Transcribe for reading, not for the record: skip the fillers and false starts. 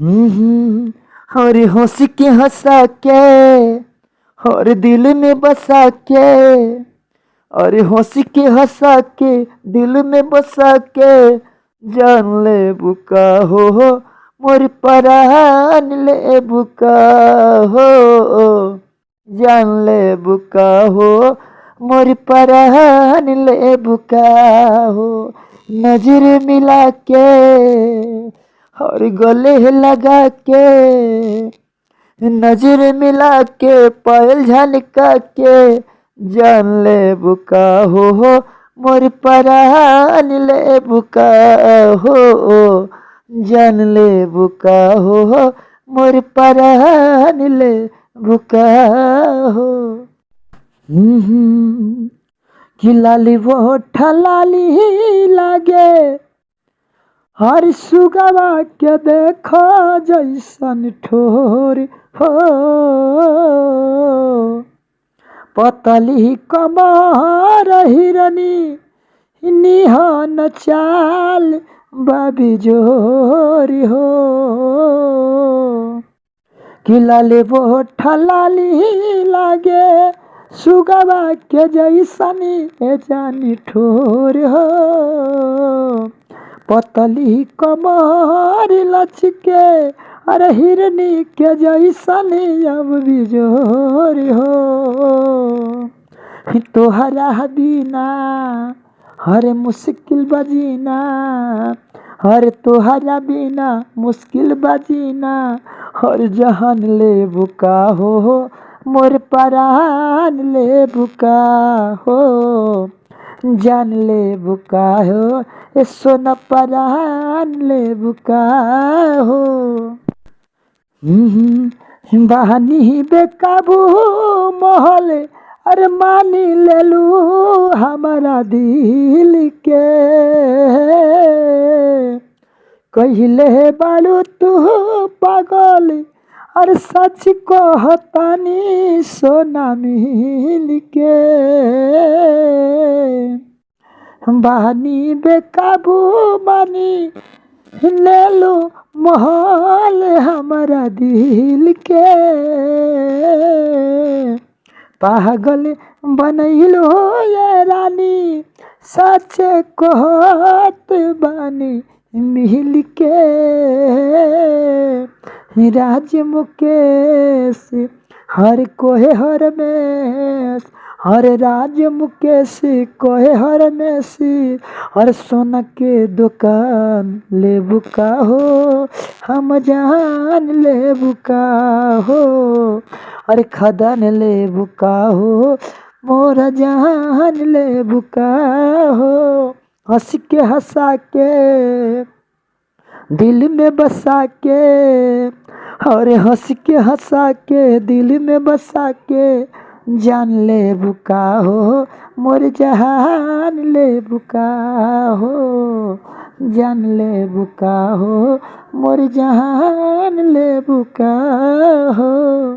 और हंस के हंसा के और दिल में बसा के, और हंस के हंसा के दिल में बसा के, जान ले बुका हो मोर परान ले बुका हो, जान ले बुका हो मोर परान ले बुका हो। नजर मिला के और गले लगा के, नजर मिला के पायल झलका के, जान ले बुका हो मोर परान ले बुका हो, जान ले बुका हो मोर परान ले बुका हो। कि लाली वो ठलाली लागे हर सुगवा के देखो जैसन ठोर हो, पतली कमर हिरनी निहन चाल बाबी जोरी हो। कि लाले वो ठलाली लागे सुगवा के जैसनी जानी ठोर हो, पतली कमर लचके अरे हिरनी के जैसनी अब बिजोर हो। तोहरा बिना हर मुश्किल बजीना, हर तोहरा बिना मुश्किल बजीना, हर जहान ले बुका हो मोर परान ले बुका हो, जान ले बुका हो ए सोना परान ले बुका हो। बहानी बेकाबू महल अरे मानी ले लू हमारा दिल के, कहले बालू तू पागल अरे सच कहतानी सोना मिल के। बहानी बेकाबू मानी ले लो महल हमारा दिल के, पागल बनैलो ये रानी सच कहत बानी मिल के। राज मुकेश हर कोहे हर में, हर राज मुकेश कोहे हर में सी, हर सोना के दुकान ले बुका हो हम जान ले बुका हो, अरे खदान ले बुका हो मोरा जान ले बुका हो। हंस के हंसा के दिल में बसा के, और हंस के हंसा के दिल में बसा के, जान ले बुका हो मोर जहान ले बुका हो, जान ले बुका हो मोर जहान ले बुका हो।